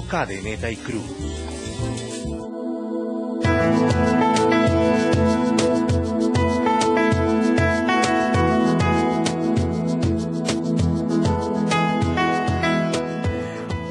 Cadeneta y Cruz.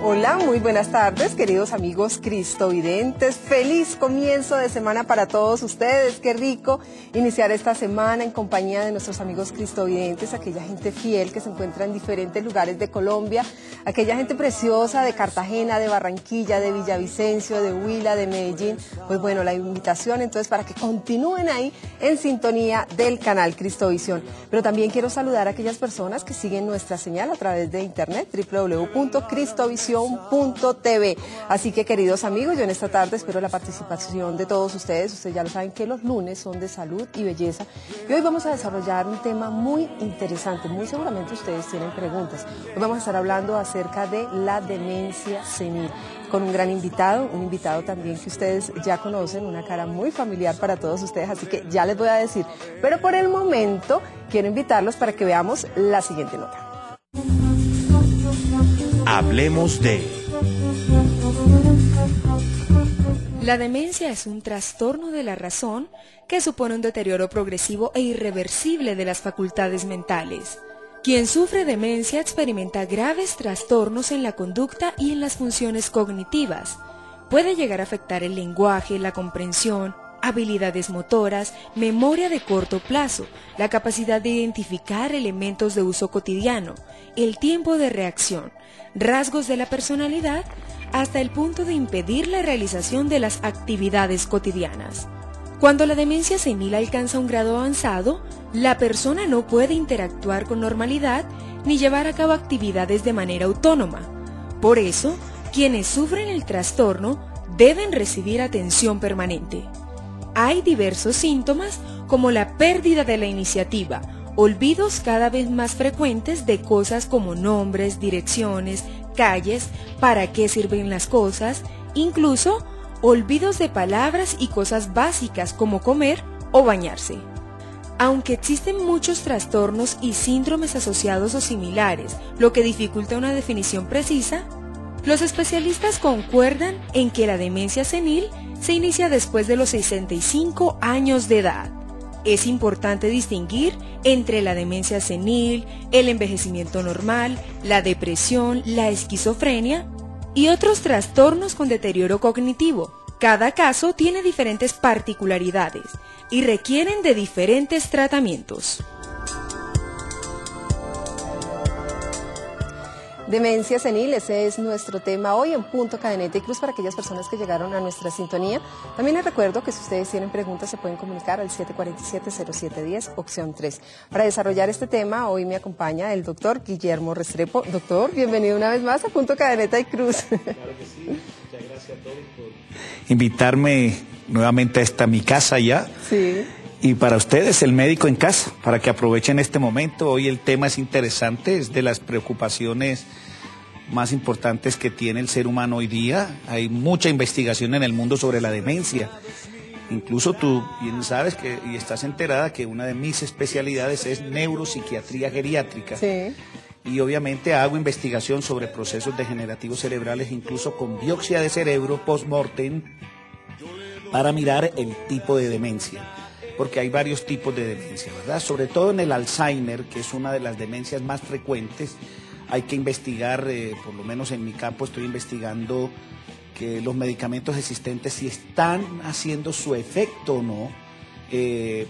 Hola, muy buenas tardes, queridos amigos cristovidentes. Feliz comienzo de semana para todos ustedes. Qué rico iniciar esta semana en compañía de nuestros amigos cristovidentes, aquella gente fiel que se encuentra en diferentes lugares de Colombia, aquella gente preciosa de Cartagena, de Barranquilla, de Villavicencio, de Huila, de Medellín. Pues bueno, la invitación entonces para que continúen ahí en sintonía del canal Cristovisión. Pero también quiero saludar a aquellas personas que siguen nuestra señal a través de internet, www.cristovision.tv. Así que, queridos amigos, yo en esta tarde espero la participación de todos ustedes. Ustedes ya lo saben que los lunes son de salud y belleza. Y hoy vamos a desarrollar un tema muy interesante. Muy seguramente ustedes tienen preguntas. Hoy vamos a estar hablando acerca de la demencia senil, con un gran invitado, un invitado también que ustedes ya conocen, una cara muy familiar para todos ustedes, así que ya les voy a decir. Pero por el momento quiero invitarlos para que veamos la siguiente nota. Hablemos de... La demencia es un trastorno de la razón que supone un deterioro progresivo e irreversible de las facultades mentales. Quien sufre demencia experimenta graves trastornos en la conducta y en las funciones cognitivas. Puede llegar a afectar el lenguaje, la comprensión, habilidades motoras, memoria de corto plazo, la capacidad de identificar elementos de uso cotidiano, el tiempo de reacción, rasgos de la personalidad, hasta el punto de impedir la realización de las actividades cotidianas. Cuando la demencia senil alcanza un grado avanzado, la persona no puede interactuar con normalidad ni llevar a cabo actividades de manera autónoma. Por eso, quienes sufren el trastorno deben recibir atención permanente. Hay diversos síntomas como la pérdida de la iniciativa, olvidos cada vez más frecuentes de cosas como nombres, direcciones, calles, para qué sirven las cosas, incluso olvidos de palabras y cosas básicas como comer o bañarse. Aunque existen muchos trastornos y síndromes asociados o similares, lo que dificulta una definición precisa, los especialistas concuerdan en que la demencia senil se inicia después de los 65 años de edad. Es importante distinguir entre la demencia senil, el envejecimiento normal, la depresión, la esquizofrenia y otros trastornos con deterioro cognitivo. Cada caso tiene diferentes particularidades y requieren de diferentes tratamientos. Demencia senil, ese es nuestro tema hoy en Punto Cadeneta y Cruz para aquellas personas que llegaron a nuestra sintonía. También les recuerdo que si ustedes tienen preguntas se pueden comunicar al 747-0710, opción 3. Para desarrollar este tema, hoy me acompaña el doctor Guillermo Restrepo. Doctor, bienvenido una vez más a Punto Cadeneta y Cruz. Claro que sí, muchas gracias a todos por invitarme nuevamente a esta mi casa ya. Sí. Y para ustedes, el médico en casa, para que aprovechen este momento. Hoy el tema es interesante, es de las preocupaciones más importantes que tiene el ser humano hoy día. Hay mucha investigación en el mundo sobre la demencia. Incluso tú bien sabes que, y estás enterada que una de mis especialidades es neuropsiquiatría geriátrica. Sí. Y obviamente hago investigación sobre procesos degenerativos cerebrales, incluso con biopsia de cerebro post-mortem, para mirar el tipo de demencia. Porque hay varios tipos de demencia, ¿verdad? Sobre todo en el Alzheimer, que es una de las demencias más frecuentes, hay que investigar, por lo menos en mi campo estoy investigando que los medicamentos existentes si están haciendo su efecto o no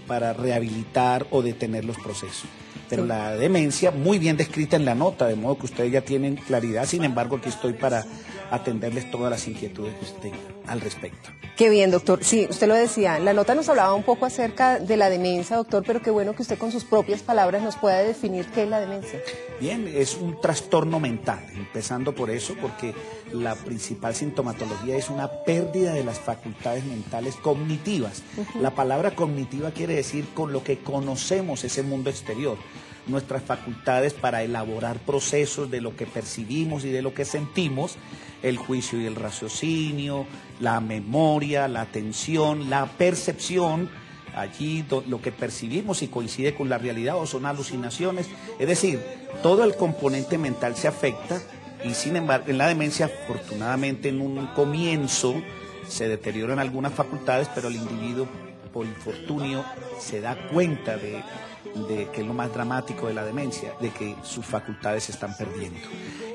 para rehabilitar o detener los procesos. Pero sí, la demencia muy bien descrita en la nota, de modo que ustedes ya tienen claridad. Sin embargo, aquí estoy para atenderles todas las inquietudes que usted tengan al respecto. Qué bien, doctor. Sí, usted lo decía, la nota nos hablaba un poco acerca de la demencia, doctor, pero qué bueno que usted con sus propias palabras nos pueda definir qué es la demencia. Bien, es un trastorno mental, empezando por eso, porque la principal sintomatología es una pérdida de las facultades mentales cognitivas. La palabra cognitiva quiere decir con lo que conocemos ese mundo exterior. Nuestras facultades para elaborar procesos de lo que percibimos y de lo que sentimos, el juicio y el raciocinio, la memoria, la atención, la percepción, allí lo que percibimos y coincide con la realidad o son alucinaciones, es decir, todo el componente mental se afecta Y sin embargo, en la demencia, afortunadamente, en un comienzo se deterioran algunas facultades, pero el individuo, por infortunio, se da cuenta de que es lo más dramático de la demencia, de que sus facultades se están perdiendo.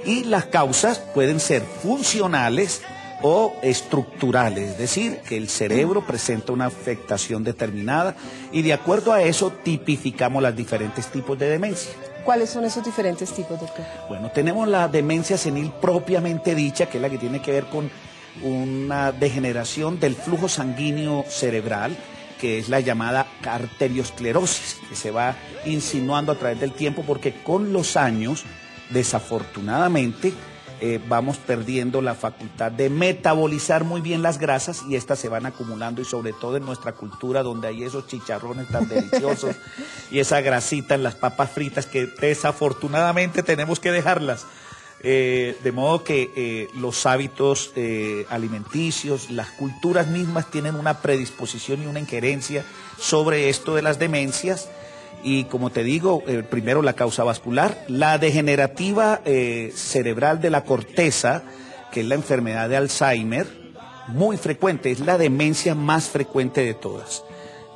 Y las causas pueden ser funcionales o estructurales, es decir, que el cerebro presenta una afectación determinada y de acuerdo a eso tipificamos los diferentes tipos de demencia. ¿Cuáles son esos diferentes tipos, doctor? Bueno, tenemos la demencia senil propiamente dicha, que es la que tiene que ver con una degeneración del flujo sanguíneo cerebral, que es la llamada arteriosclerosis, que se va insinuando a través del tiempo porque con los años, desafortunadamente, vamos perdiendo la facultad de metabolizar muy bien las grasas y estas se van acumulando y sobre todo en nuestra cultura donde hay esos chicharrones tan deliciosos y esa grasita en las papas fritas que desafortunadamente tenemos que dejarlas. De modo que los hábitos alimenticios, las culturas mismas tienen una predisposición y una injerencia sobre esto de las demencias. Y como te digo, primero la causa vascular, la degenerativa cerebral de la corteza, que es la enfermedad de Alzheimer, muy frecuente, es la demencia más frecuente de todas,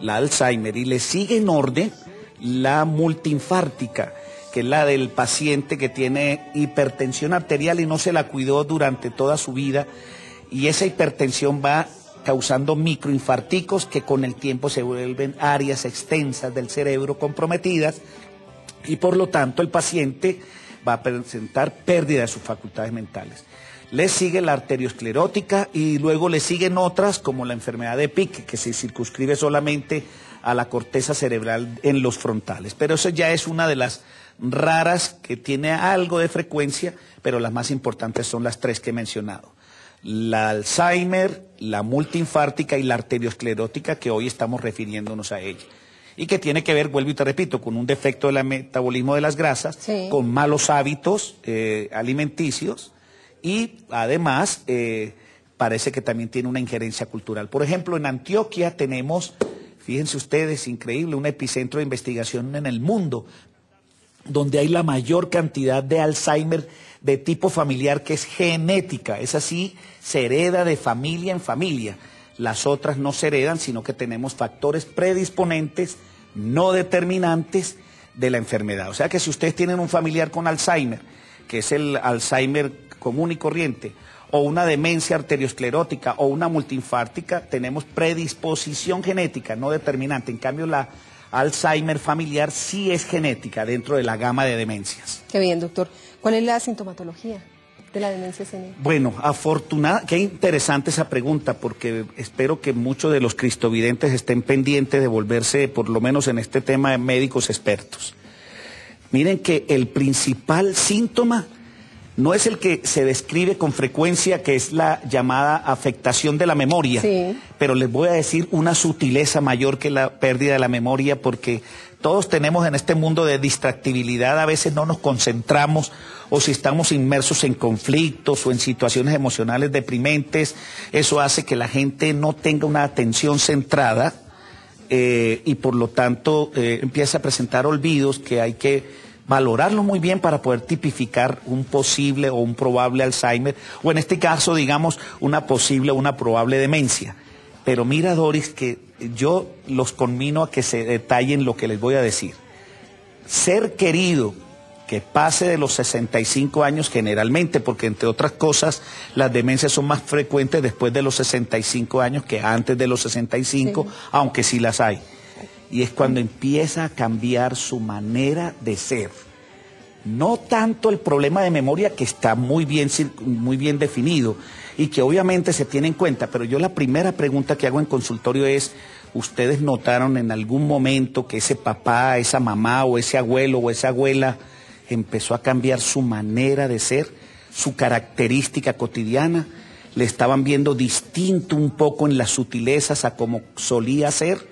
la Alzheimer, y le sigue en orden la multiinfártica, que es la del paciente que tiene hipertensión arterial y no se la cuidó durante toda su vida, y esa hipertensión va causando microinfarticos que con el tiempo se vuelven áreas extensas del cerebro comprometidas y por lo tanto el paciente va a presentar pérdida de sus facultades mentales. Le sigue la arteriosclerótica y luego le siguen otras como la enfermedad de Pick, que se circunscribe solamente a la corteza cerebral en los frontales. Pero eso ya es una de las raras que tiene algo de frecuencia, pero las más importantes son las tres que he mencionado. La Alzheimer, la multiinfártica y la arteriosclerótica, que hoy estamos refiriéndonos a ella. Y que tiene que ver, vuelvo y te repito, con un defecto del metabolismo de las grasas, sí, con malos hábitos alimenticios y además parece que también tiene una injerencia cultural. Por ejemplo, en Antioquia tenemos, fíjense ustedes, increíble, un epicentro de investigación en el mundo, donde hay la mayor cantidad de Alzheimer de tipo familiar que es genética, es así, se hereda de familia en familia. Las otras no se heredan, sino que tenemos factores predisponentes, no determinantes de la enfermedad. O sea que si ustedes tienen un familiar con Alzheimer, que es el Alzheimer común y corriente, o una demencia arteriosclerótica o una multiinfártica, tenemos predisposición genética, no determinante. En cambio, la Alzheimer familiar sí es genética dentro de la gama de demencias. Qué bien, doctor. ¿Cuál es la sintomatología de la demencia senil? Bueno, qué interesante esa pregunta, porque espero que muchos de los cristovidentes estén pendientes de volverse, por lo menos en este tema, de médicos expertos. Miren que el principal síntoma no es el que se describe con frecuencia, que es la llamada afectación de la memoria, sí, pero les voy a decir una sutileza mayor que la pérdida de la memoria, porque todos tenemos en este mundo de distractibilidad, a veces no nos concentramos, o si estamos inmersos en conflictos o en situaciones emocionales deprimentes, eso hace que la gente no tenga una atención centrada y por lo tanto empieza a presentar olvidos que hay que valorarlo muy bien para poder tipificar un posible o un probable Alzheimer, o en este caso, digamos, una posible o una probable demencia. Pero mira, Doris, que yo los conmino a que se detallen lo que les voy a decir. Ser querido que pase de los 65 años generalmente, porque entre otras cosas, las demencias son más frecuentes después de los 65 años que antes de los 65, sí, aunque sí las hay. Y es cuando empieza a cambiar su manera de ser. No tanto el problema de memoria, que está muy bien definido y que obviamente se tiene en cuenta, pero yo la primera pregunta que hago en consultorio es, ¿ustedes notaron en algún momento que ese papá, esa mamá o ese abuelo o esa abuela empezó a cambiar su manera de ser, su característica cotidiana? ¿Le estaban viendo distinto un poco en las sutilezas a como solía ser?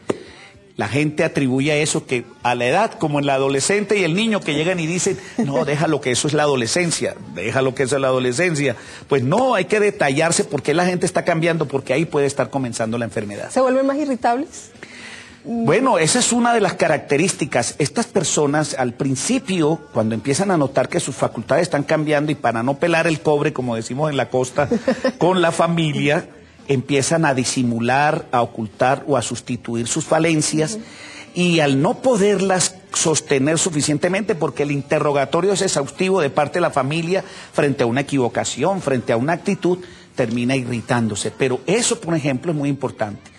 La gente atribuye a eso que a la edad, como en la adolescente y el niño que llegan y dicen, no, déjalo que eso es la adolescencia, déjalo que eso es la adolescencia. Pues no, hay que detallarse por qué la gente está cambiando, porque ahí puede estar comenzando la enfermedad. ¿Se vuelven más irritables? Bueno, esa es una de las características. Estas personas al principio, cuando empiezan a notar que sus facultades están cambiando y para no pelar el cobre, como decimos en la costa, con la familia, empiezan a disimular, a ocultar o a sustituir sus falencias y al no poderlas sostener suficientemente porque el interrogatorio es exhaustivo de parte de la familia frente a una equivocación, frente a una actitud, termina irritándose. Pero eso, por ejemplo, es muy importante.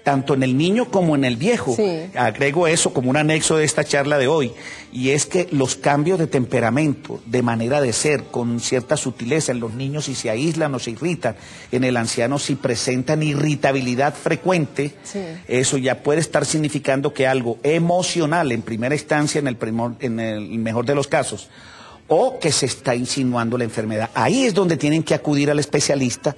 Tanto en el niño como en el viejo. Sí. Agrego eso como un anexo de esta charla de hoy, y es que los cambios de temperamento, de manera de ser, con cierta sutileza, en los niños si se aíslan o se irritan, en el anciano si presentan irritabilidad frecuente, sí, eso ya puede estar significando que algo emocional, en primera instancia, en el mejor de los casos, o que se está insinuando la enfermedad. Ahí es donde tienen que acudir al especialista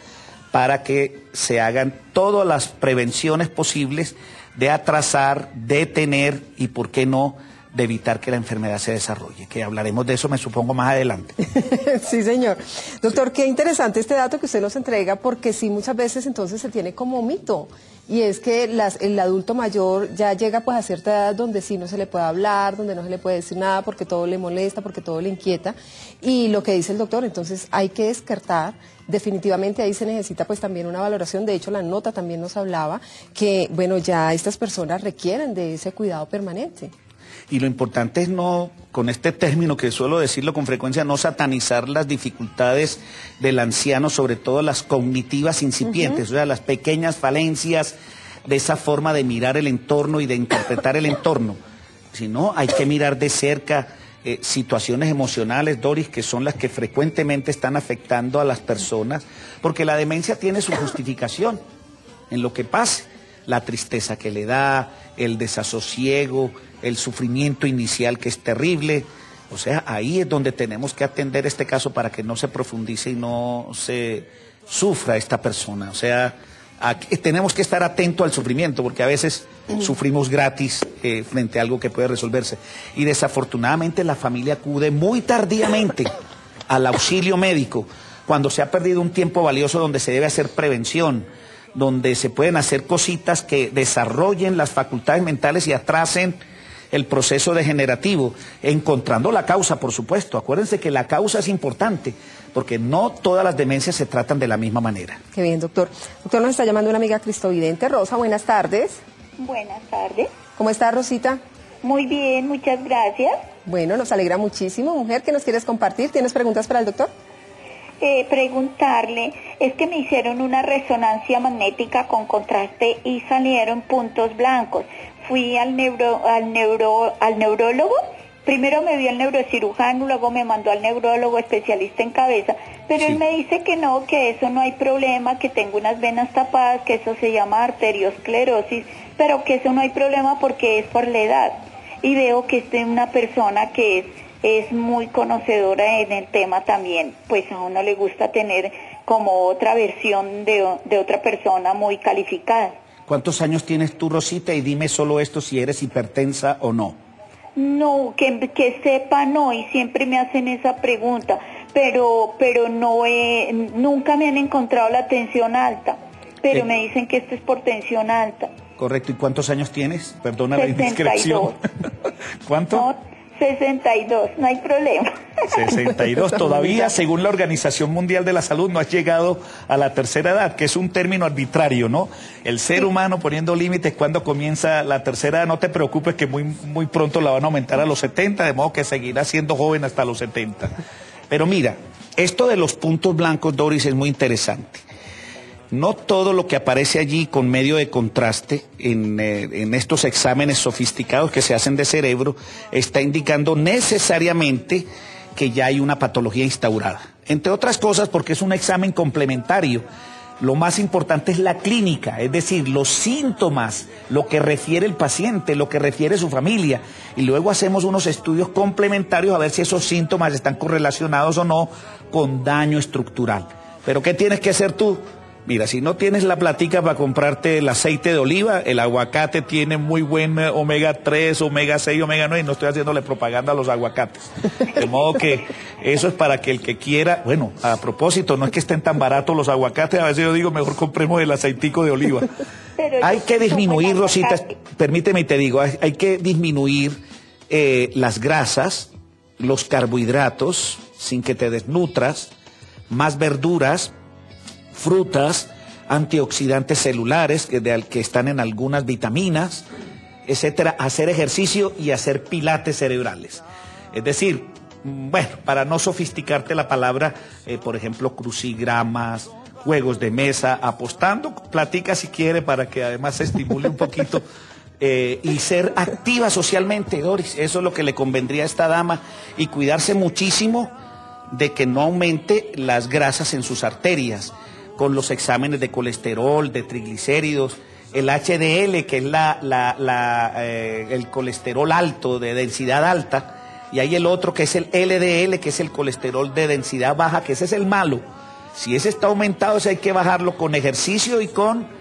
para que se hagan todas las prevenciones posibles de atrasar, detener y, ¿por qué no?, de evitar que la enfermedad se desarrolle, que hablaremos de eso, me supongo, más adelante. Sí, señor. Doctor, qué interesante este dato que usted nos entrega, porque sí, muchas veces entonces se tiene como mito, y es que el adulto mayor ya llega pues a cierta edad donde sí no se le puede hablar, donde no se le puede decir nada, porque todo le molesta, porque todo le inquieta, y lo que dice el doctor, entonces hay que descartar. Definitivamente ahí se necesita pues también una valoración. De hecho, la nota también nos hablaba que, bueno, ya estas personas requieren de ese cuidado permanente. Y lo importante es no, con este término que suelo decirlo con frecuencia, no satanizar las dificultades del anciano, sobre todo las cognitivas incipientes, o sea, las pequeñas falencias de esa forma de mirar el entorno y de interpretar el entorno. Sino hay que mirar de cerca situaciones emocionales, Doris, que son las que frecuentemente están afectando a las personas, porque la demencia tiene su justificación en lo que pase, la tristeza que le da, el desasosiego, el sufrimiento inicial que es terrible. O sea, ahí es donde tenemos que atender este caso para que no se profundice y no se sufra esta persona. O sea, aquí tenemos que estar atentos al sufrimiento, porque a veces sufrimos gratis frente a algo que puede resolverse. Y desafortunadamente la familia acude muy tardíamente al auxilio médico, cuando se ha perdido un tiempo valioso donde se debe hacer prevención, donde se pueden hacer cositas que desarrollen las facultades mentales y atrasen el proceso degenerativo, encontrando la causa, por supuesto. Acuérdense que la causa es importante, porque no todas las demencias se tratan de la misma manera. Qué bien, doctor. Doctor, nos está llamando una amiga cristovidente. Rosa, buenas tardes. Buenas tardes. ¿Cómo está, Rosita? Muy bien, muchas gracias. Bueno, nos alegra muchísimo. Mujer, ¿qué nos quieres compartir? ¿Tienes preguntas para el doctor? Preguntarle, es que me hicieron una resonancia magnética con contraste y salieron puntos blancos. Fui al neurólogo, primero me vio el neurocirujano, luego me mandó al neurólogo especialista en cabeza, pero Sí. él me dice que no, que eso no hay problema, que tengo unas venas tapadas, que eso se llama arteriosclerosis, pero que eso no hay problema porque es por la edad. Y veo que es una persona que es muy conocedora en el tema también, pues a uno le gusta tener como otra versión de otra persona muy calificada. ¿Cuántos años tienes tú, Rosita? Y dime solo esto, si eres hipertensa o no. No, que sepa no, y siempre me hacen esa pregunta, pero no nunca me han encontrado la tensión alta, pero me dicen que esto es por tensión alta. Correcto, ¿y cuántos años tienes? Perdona la 62. indiscreción. ¿Cuánto? No, 62, no hay problema. 62, todavía, según la Organización Mundial de la Salud, no has llegado a la tercera edad, que es un término arbitrario, ¿no? El ser humano poniendo límites cuando comienza la tercera edad. No te preocupes que muy pronto la van a aumentar a los 70, de modo que seguirá siendo joven hasta los 70. Pero mira, esto de los puntos blancos, Doris, es muy interesante. No todo lo que aparece allí con medio de contraste en estos exámenes sofisticados que se hacen de cerebro está indicando necesariamente que ya hay una patología instaurada. Entre otras cosas porque es un examen complementario. Lo más importante es la clínica, es decir, los síntomas, lo que refiere el paciente, lo que refiere su familia. Y luego hacemos unos estudios complementarios a ver si esos síntomas están correlacionados o no con daño estructural. ¿Pero qué tienes que hacer tú? Mira, si no tienes la platica para comprarte el aceite de oliva, el aguacate tiene muy buen omega 3, omega 6, omega 9, y no estoy haciéndole propaganda a los aguacates. De modo que eso es para que el que quiera, bueno, a propósito, no es que estén tan baratos los aguacates, a veces yo digo, mejor compremos el aceitico de oliva. Pero hay yo que disminuir, tomo Rosita, café. permíteme y te digo, hay que disminuir las grasas, los carbohidratos, sin que te desnutras, más verduras, frutas, antioxidantes celulares que están en algunas vitaminas, etcétera, hacer ejercicio y hacer pilates cerebrales. Es decir, bueno, para no sofisticarte la palabra, por ejemplo, crucigramas, juegos de mesa, apostando, platica si quiere para que además se estimule un poquito y ser activa socialmente, Doris, eso es lo que le convendría a esta dama y cuidarse muchísimo de que no aumente las grasas en sus arterias con los exámenes de colesterol, de triglicéridos, el HDL que es el colesterol alto, de densidad alta, y hay el otro que es el LDL, que es el colesterol de densidad baja, que ese es el malo. Si ese está aumentado, ese hay que bajarlo con ejercicio y con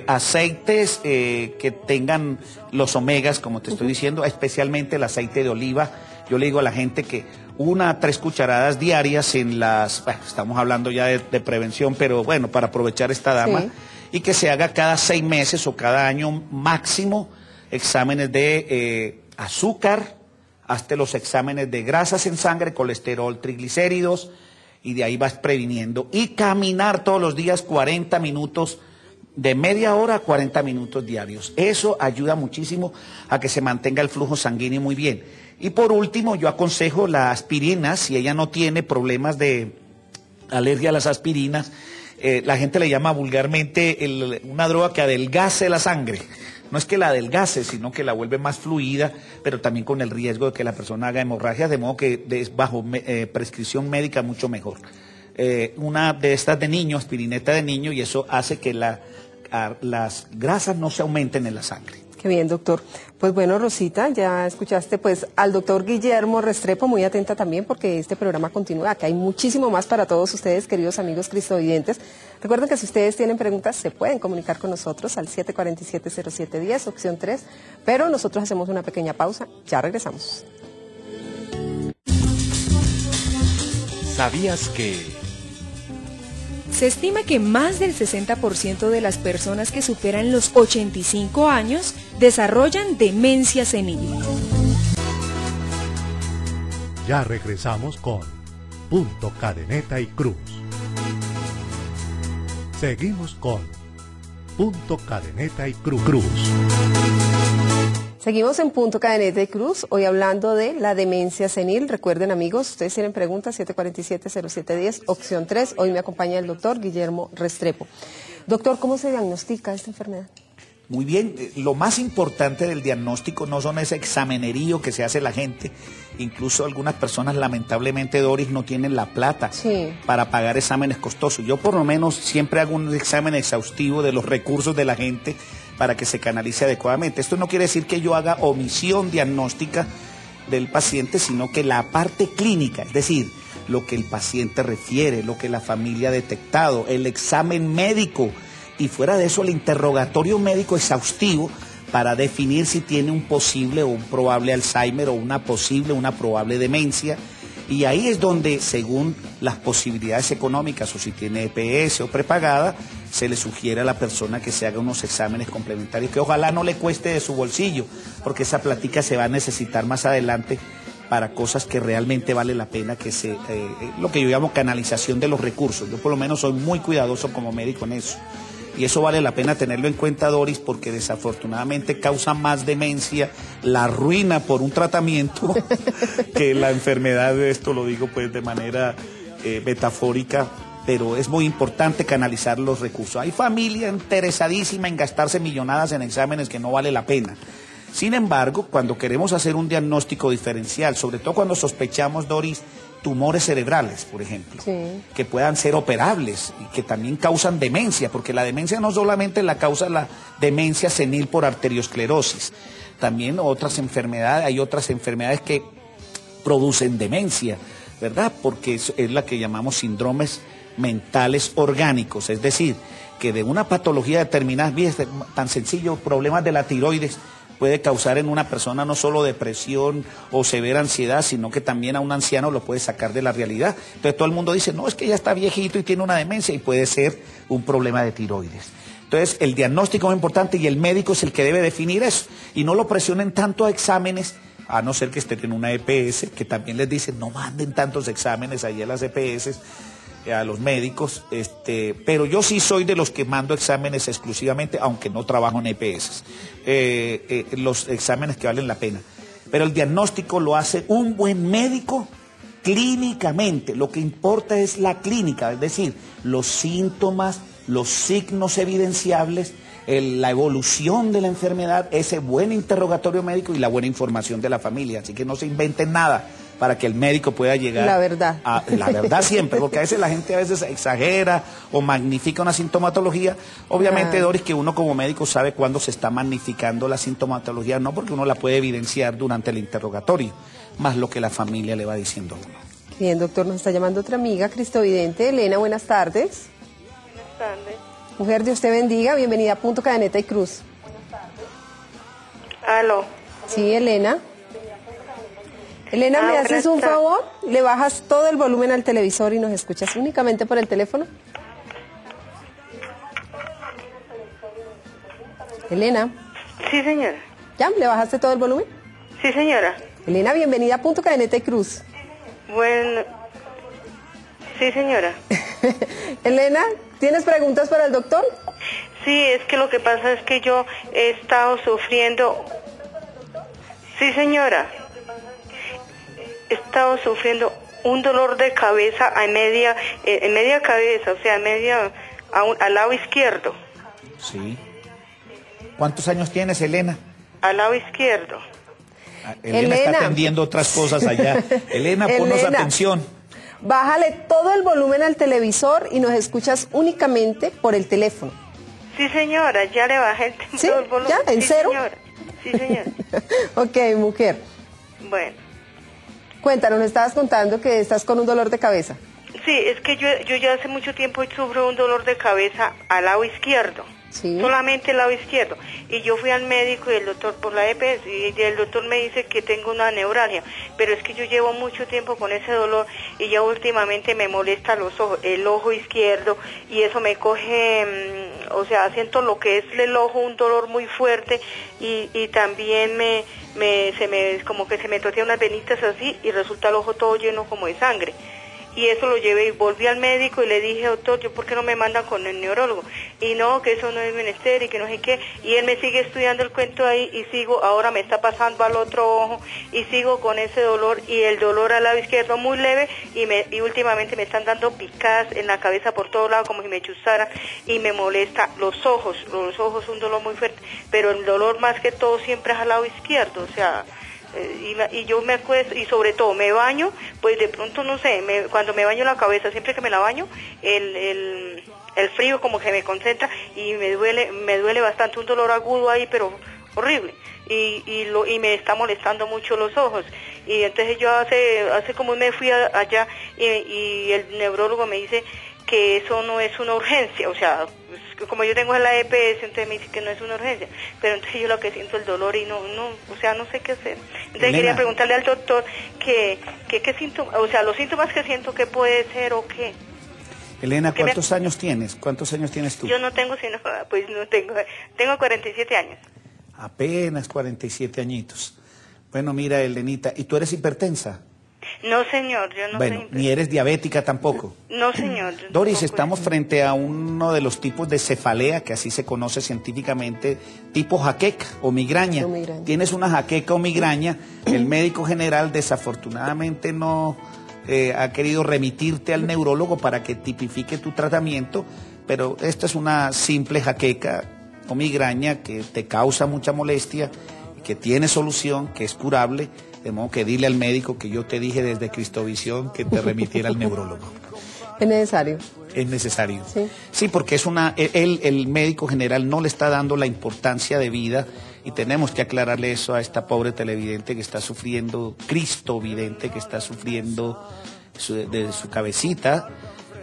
aceites que tengan los omegas, como te estoy diciendo, especialmente el aceite de oliva. Yo le digo a la gente que 1 a 3 cucharadas diarias en las, bueno, estamos hablando ya de prevención, pero bueno, para aprovechar esta dama, sí. Y que se haga cada 6 meses o cada año máximo exámenes de azúcar, hasta los exámenes de grasas en sangre, colesterol, triglicéridos, y de ahí vas previniendo. Y caminar todos los días 40 minutos, de media hora a 40 minutos diarios. Eso ayuda muchísimo a que se mantenga el flujo sanguíneo muy bien. Y por último, yo aconsejo la aspirina, si ella no tiene problemas de alergia a las aspirinas, la gente le llama vulgarmente una droga que adelgace la sangre. No es que la adelgace, sino que la vuelve más fluida, pero también con el riesgo de que la persona haga hemorragias, de modo que es bajo prescripción médica mucho mejor. Una de estas de niño, aspirineta de niño, y eso hace que las grasas no se aumenten en la sangre. Qué bien, doctor. Pues bueno, Rosita, ya escuchaste pues al doctor Guillermo Restrepo, muy atenta también porque este programa continúa, que hay muchísimo más para todos ustedes, queridos amigos cristovidentes. Recuerden que si ustedes tienen preguntas, se pueden comunicar con nosotros al 747-0710, opción 3, pero nosotros hacemos una pequeña pausa, ya regresamos. ¿Sabías que...? Se estima que más del 60% de las personas que superan los 85 años desarrollan demencia senil. Ya regresamos con Punto Cadeneta y Cruz. Seguimos con Punto Cadeneta y Cruz. Seguimos en Punto Cadeneta y Cruz, hoy hablando de la demencia senil. Recuerden, amigos, ustedes tienen preguntas, 747-0710, opción 3. Hoy me acompaña el doctor Guillermo Restrepo. Doctor, ¿cómo se diagnostica esta enfermedad? Muy bien, lo más importante del diagnóstico no son ese examenerío que se hace la gente. Incluso algunas personas, lamentablemente, Doris, no tienen la plata para pagar exámenes costosos. Yo por lo menos siempre hago un examen exhaustivo de los recursos de la gente para que se canalice adecuadamente. Esto no quiere decir que yo haga omisión diagnóstica del paciente, sino que la parte clínica, es decir, lo que el paciente refiere, lo que la familia ha detectado, el examen médico y fuera de eso el interrogatorio médico exhaustivo para definir si tiene un posible o un probable Alzheimer o una probable demencia. Y ahí es donde, según las posibilidades económicas o si tiene EPS o prepagada, se le sugiere a la persona que se haga unos exámenes complementarios, que ojalá no le cueste de su bolsillo, porque esa plática se va a necesitar más adelante para cosas que realmente vale la pena, lo que yo llamo canalización de los recursos. Yo por lo menos soy muy cuidadoso como médico en eso. Y eso vale la pena tenerlo en cuenta, Doris, porque desafortunadamente causa más demencia la ruina por un tratamiento que la enfermedad. Esto lo digo pues de manera metafórica, pero es muy importante canalizar los recursos. Hay familia interesadísima en gastarse millonadas en exámenes que no vale la pena. Sin embargo, cuando queremos hacer un diagnóstico diferencial, sobre todo cuando sospechamos, Doris, tumores cerebrales, por ejemplo, que puedan ser operables y que también causan demencia, porque la demencia no solamente la causa la demencia senil por arteriosclerosis, también hay otras enfermedades que producen demencia, ¿verdad? Porque es la que llamamos síndromes mentales orgánicos, es decir, que de una patología determinada, tan sencillo, problemas de la tiroides, puede causar en una persona no solo depresión o severa ansiedad, sino que también a un anciano lo puede sacar de la realidad. Entonces todo el mundo dice, no, es que ya está viejito y tiene una demencia, y puede ser un problema de tiroides. Entonces, el diagnóstico es importante y el médico es el que debe definir eso. Y no lo presionen tanto a exámenes, a no ser que estén en una EPS, que también les dicen, no manden tantos exámenes allí a las EPS, a los médicos, pero yo sí soy de los que mando exámenes exclusivamente, aunque no trabajo en EPS, los exámenes que valen la pena. Pero el diagnóstico lo hace un buen médico clínicamente. Lo que importa es la clínica, es decir, los síntomas, los signos evidenciables, la evolución de la enfermedad, ese buen interrogatorio médico y la buena información de la familia. Así que no se inventen nada para que el médico pueda llegar la verdad. A la verdad siempre, porque a veces la gente exagera o magnifica una sintomatología. Obviamente, Doris, que uno como médico sabe cuándo se está magnificando la sintomatología, no, porque uno la puede evidenciar durante el interrogatorio, más lo que la familia le va diciendo a uno. Bien, doctor, nos está llamando otra amiga, cristovidente. Elena, buenas tardes. Buenas tardes. Mujer, Dios te bendiga, bienvenida a Punto Cadeneta y Cruz. Aló. Sí, Elena. Elena, ¿me haces un favor? ¿Le bajas todo el volumen al televisor y nos escuchas únicamente por el teléfono? Elena. Sí, señora. ¿Ya? ¿Le bajaste todo el volumen? Sí, señora. Elena, bienvenida a Punto Cadeneta y Cruz. Bueno. Sí, señora. Elena, ¿tienes preguntas para el doctor? Sí, es que lo que pasa es que yo he estado sufriendo... Sí, señora. He estado sufriendo un dolor de cabeza en media cabeza, o sea, al lado izquierdo. Sí. ¿Cuántos años tienes, Elena? Al lado izquierdo. Elena está atendiendo otras cosas allá. Elena, ponnos atención. Bájale todo el volumen al televisor y nos escuchas únicamente por el teléfono. Sí, señora, ya le bajé ¿Sí? todo el volumen. ¿Ya? ¿En sí, cero? Señora. Sí, señora. Ok, mujer. Bueno. Cuéntanos, estabas contando que estás con un dolor de cabeza. Sí, es que yo ya hace mucho tiempo sufro un dolor de cabeza al lado izquierdo. Sí. Solamente el lado izquierdo. Y yo fui al médico y el doctor por la EPS y el doctor me dice que tengo una neuralgia, pero es que yo llevo mucho tiempo con ese dolor y ya últimamente me molesta los ojos, el ojo izquierdo, y eso me coge, o sea, siento lo que es el ojo, un dolor muy fuerte, y también como que se me totean unas venitas así y resulta el ojo todo lleno como de sangre. Y eso lo llevé y volví al médico y le dije, doctor, ¿yo por qué no me mandan con el neurólogo? Y no, que eso no es menester y que no sé qué. Y él me sigue estudiando el cuento ahí y sigo, ahora me está pasando al otro ojo y sigo con ese dolor, y el dolor al lado izquierdo muy leve, y últimamente me están dando picadas en la cabeza por todos lados como si me chuzaran, y me molesta los ojos un dolor muy fuerte, pero el dolor más que todo siempre es al lado izquierdo, o sea... Y yo me acuesto y sobre todo me baño, pues de pronto no sé, cuando me baño la cabeza, siempre que me la baño, el frío como que me concentra y me duele bastante, un dolor agudo ahí, pero horrible, y me está molestando mucho los ojos. Y entonces yo hace como un mes fui allá y el neurólogo me dice que eso no es una urgencia, o sea, como yo tengo la EPS, entonces me dice que no es una urgencia, pero entonces yo lo que siento el dolor y no, o sea, no sé qué hacer. Entonces Elena, quería preguntarle al doctor qué síntomas, o sea, los síntomas que siento, qué puede ser o qué. Elena, ¿cuántos años tienes? ¿Cuántos años tienes tú? Yo no tengo sino, pues no tengo 47 años. Apenas 47 añitos. Bueno, mira, Elenita, ¿y tú eres hipertensa? No, señor, yo no soy hipertensa. Ni eres diabética tampoco. No, señor. Doris, estamos frente a uno de los tipos de cefalea, que así se conoce científicamente, tipo jaqueca o migraña. Tienes una jaqueca o migraña, el médico general desafortunadamente no ha querido remitirte al neurólogo para que tipifique tu tratamiento, pero esta es una simple jaqueca o migraña que te causa mucha molestia, que tiene solución, que es curable. De modo que dile al médico que yo te dije desde Cristovisión que te remitiera al neurólogo. ¿Es necesario? Es necesario. Sí, sí, porque es el médico general no le está dando la importancia de vida, y tenemos que aclararle eso a esta pobre televidente que está sufriendo, cristovidente, que está sufriendo de su cabecita.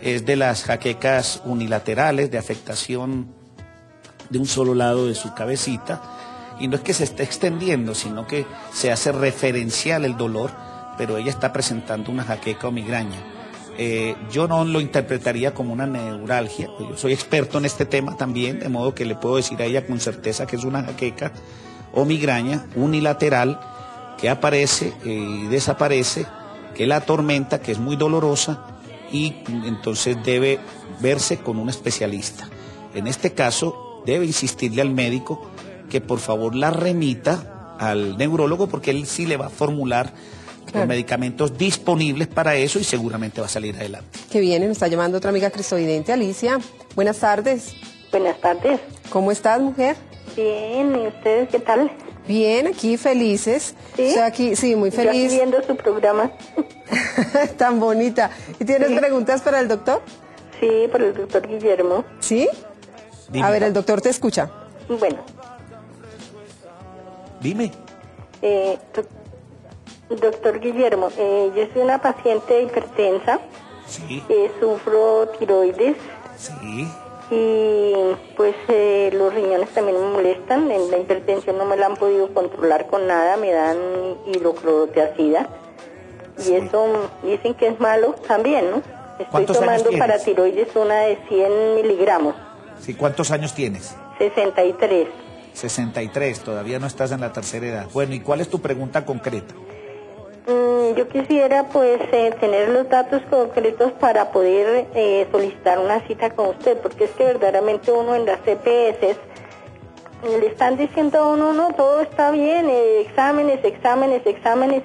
Es de las jaquecas unilaterales de afectación de un solo lado de su cabecita. Y no es que se esté extendiendo, sino que se hace referencial el dolor, pero ella está presentando una jaqueca o migraña. Yo no lo interpretaría como una neuralgia. Yo soy experto en este tema también, de modo que le puedo decir a ella con certeza que es una jaqueca o migraña unilateral que aparece y desaparece, que la atormenta, que es muy dolorosa y entonces debe verse con un especialista. En este caso, debe insistirle al médico que por favor la remita al neurólogo porque él sí le va a formular los medicamentos disponibles para eso y seguramente va a salir adelante. Qué bien, nos está llamando otra amiga cristovidente, Alicia. Buenas tardes. Buenas tardes. ¿Cómo estás, mujer? Bien, ¿y ustedes qué tal? Bien, aquí felices. ¿Sí? Estoy aquí, sí, muy feliz. Yo aquí viendo su programa. Tan bonita. ¿Y tienes preguntas para el doctor? Sí, para el doctor Guillermo. ¿Sí? Dime. A ver, el doctor te escucha. Bueno. Dime. Doctor Guillermo, yo soy una paciente hipertensa. Sí. Sufro tiroides. Sí. Y pues los riñones también me molestan. En la hipertensión no me la han podido controlar con nada, me dan hidroclorotiazida. Y eso dicen que es malo también, ¿no? Estoy tomando para tiroides una de 100 miligramos. Sí, ¿cuántos años tienes? 63. 63, todavía no estás en la tercera edad. Bueno, ¿y cuál es tu pregunta concreta? Yo quisiera pues tener los datos concretos para poder solicitar una cita con usted, porque es que verdaderamente uno en las EPS le están diciendo a uno, no, todo está bien, exámenes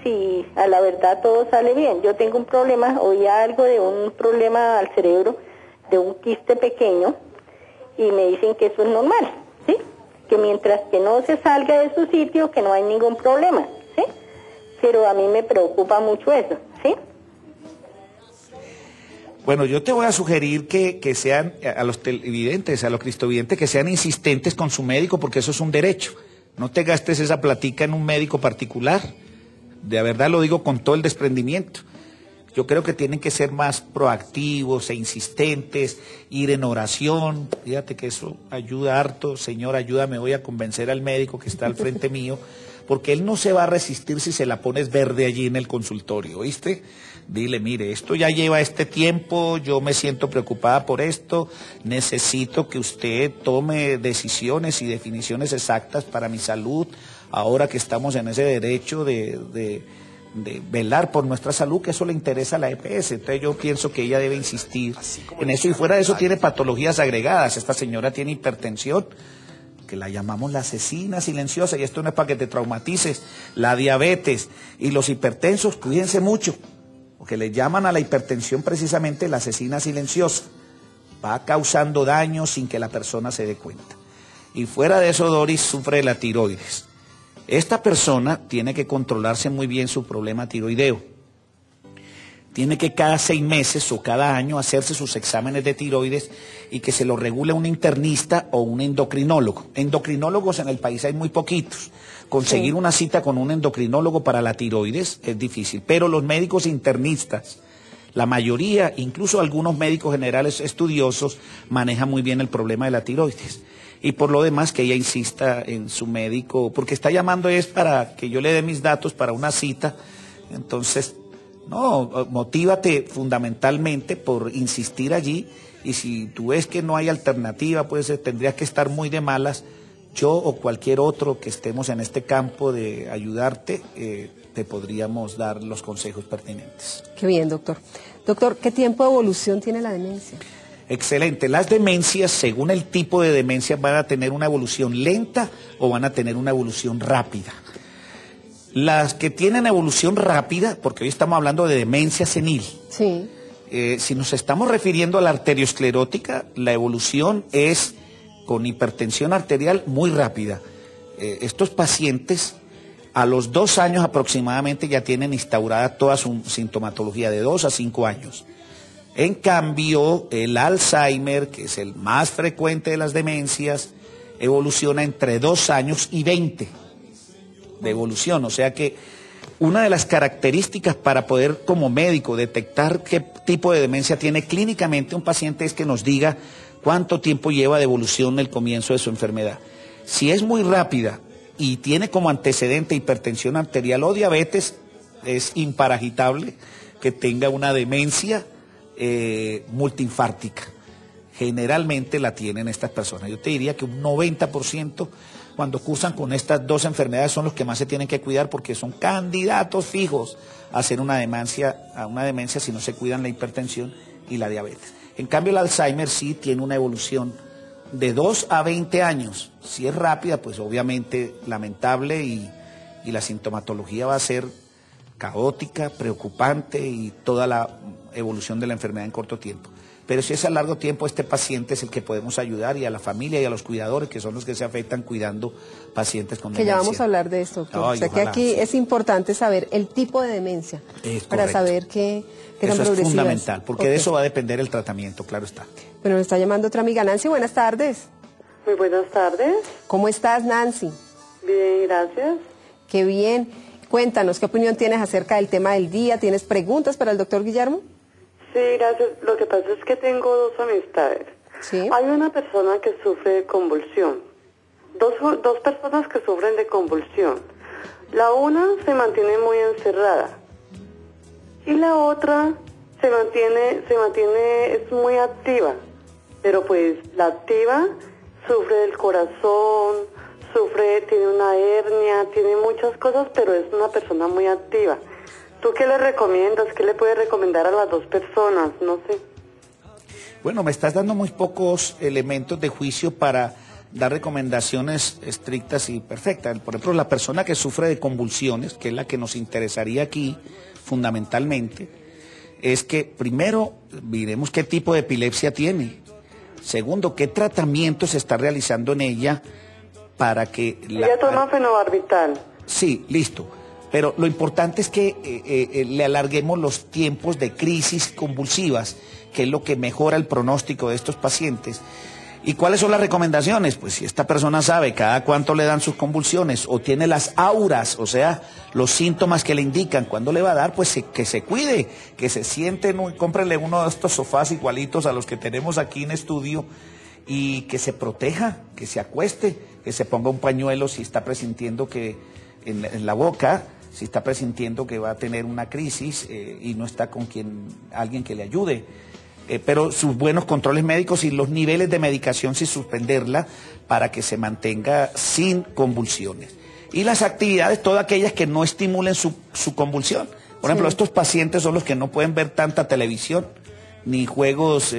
y a la verdad todo sale bien. Yo tengo un problema, oí algo de un problema al cerebro, de un quiste pequeño, y me dicen que eso es normal, ¿sí? Que mientras que no se salga de su sitio, que no hay ningún problema, ¿sí? Pero a mí me preocupa mucho eso, ¿sí? Bueno, yo te voy a sugerir que sean, a los televidentes, a los cristovidentes, que sean insistentes con su médico, porque eso es un derecho. No te gastes esa platica en un médico particular. De verdad lo digo con todo el desprendimiento. Yo creo que tienen que ser más proactivos e insistentes, ir en oración. Fíjate que eso ayuda harto. Señor, ayúdame, voy a convencer al médico que está al frente mío, porque él no se va a resistir si se la pones verde allí en el consultorio, ¿oíste? Dile, mire, esto ya lleva este tiempo, yo me siento preocupada por esto, necesito que usted tome decisiones y definiciones exactas para mi salud, ahora que estamos en ese derecho de velar por nuestra salud, que eso le interesa a la EPS. Entonces yo pienso que ella debe insistir en eso, y fuera de eso tiene patologías agregadas. Esta señora tiene hipertensión, que la llamamos la asesina silenciosa, y esto no es para que te traumatices, la diabetes y los hipertensos, cuídense mucho, porque le llaman a la hipertensión precisamente la asesina silenciosa. Va causando daño sin que la persona se dé cuenta. Y fuera de eso, Doris sufre de la tiroides. Esta persona tiene que controlarse muy bien su problema tiroideo. Tiene que cada 6 meses o cada año hacerse sus exámenes de tiroides y que se lo regule un internista o un endocrinólogo. Endocrinólogos en el país hay muy poquitos. Conseguir una cita con un endocrinólogo para la tiroides es difícil, pero los médicos internistas, la mayoría, incluso algunos médicos generales estudiosos, manejan muy bien el problema de la tiroides. Y por lo demás, que ella insista en su médico, porque está llamando es para que yo le dé mis datos para una cita. Entonces, no, motívate fundamentalmente por insistir allí, y si tú ves que no hay alternativa, pues tendrías que estar muy de malas. Yo o cualquier otro que estemos en este campo de ayudarte, te podríamos dar los consejos pertinentes. Qué bien, doctor. Doctor, ¿qué tiempo de evolución tiene la demencia? Excelente. Las demencias, según el tipo de demencia, van a tener una evolución lenta o van a tener una evolución rápida. Las que tienen evolución rápida, porque hoy estamos hablando de demencia senil. Sí. Si nos estamos refiriendo a la arteriosclerótica, la evolución es con hipertensión arterial muy rápida. Estos pacientes a los 2 años aproximadamente ya tienen instaurada toda su sintomatología, de 2 a 5 años. En cambio, el Alzheimer, que es el más frecuente de las demencias, evoluciona entre 2 años y 20 de evolución. O sea que una de las características para poder como médico detectar qué tipo de demencia tiene clínicamente un paciente es que nos diga cuánto tiempo lleva de evolución el comienzo de su enfermedad. Si es muy rápida y tiene como antecedente hipertensión arterial o diabetes, es imparagitable que tenga una demencia multiinfárctica. Generalmente la tienen estas personas. Yo te diría que un 90% cuando cursan con estas dos enfermedades son los que más se tienen que cuidar porque son candidatos fijos a hacer una demencia si no se cuidan la hipertensión y la diabetes. En cambio el Alzheimer sí tiene una evolución de 2 a 20 años. Si es rápida, pues obviamente lamentable y la sintomatología va a ser caótica, preocupante y toda la evolución de la enfermedad en corto tiempo. Pero si es a largo tiempo, este paciente es el que podemos ayudar y a la familia y a los cuidadores, que son los que se afectan cuidando pacientes con demencia. Que ya vamos a hablar de esto, doctor. Ay, o sea ojalá, que aquí sí. Es importante saber el tipo de demencia para saber qué tan eso es progresiva fundamental, porque de eso va a depender el tratamiento, claro está. Bueno, me está llamando otra amiga. Nancy, buenas tardes. Muy buenas tardes. ¿Cómo estás, Nancy? Bien, gracias. Qué bien. Cuéntanos, ¿qué opinión tienes acerca del tema del día? ¿Tienes preguntas para el doctor Guillermo? Sí, gracias. Lo que pasa es que tengo dos amistades. Sí. Hay una persona que sufre de convulsión. Dos personas que sufren de convulsión. La una se mantiene muy encerrada y la otra se mantiene, es muy activa. Pero pues la activa sufre del corazón, tiene una hernia, tiene muchas cosas, pero es una persona muy activa. ¿Tú qué le recomiendas? ¿Qué le puedes recomendar a las dos personas? No sé. Bueno, me estás dando muy pocos elementos de juicio para dar recomendaciones estrictas y perfectas. Por ejemplo, la persona que sufre de convulsiones, que es la que nos interesaría aquí fundamentalmente, es que primero miremos qué tipo de epilepsia tiene. Segundo, qué tratamiento se está realizando en ella para que... Ella toma fenobarbital. Sí, listo. Pero lo importante es que le alarguemos los tiempos de crisis convulsivas, que es lo que mejora el pronóstico de estos pacientes. ¿Y cuáles son las recomendaciones? Pues si esta persona sabe cada cuánto le dan sus convulsiones o tiene las auras, o sea, los síntomas que le indican cuándo le va a dar, pues que se cuide, que se siente, cómprele uno de estos sofás igualitos a los que tenemos aquí en estudio y que se proteja, que se acueste, que se ponga un pañuelo si está presintiendo que en la boca, si está presintiendo que va a tener una crisis y no está con alguien que le ayude. Pero sus buenos controles médicos y los niveles de medicación sin suspenderla para que se mantenga sin convulsiones. Y las actividades, todas aquellas que no estimulen su convulsión. Por ejemplo, estos pacientes son los que no pueden ver tanta televisión, ni juegos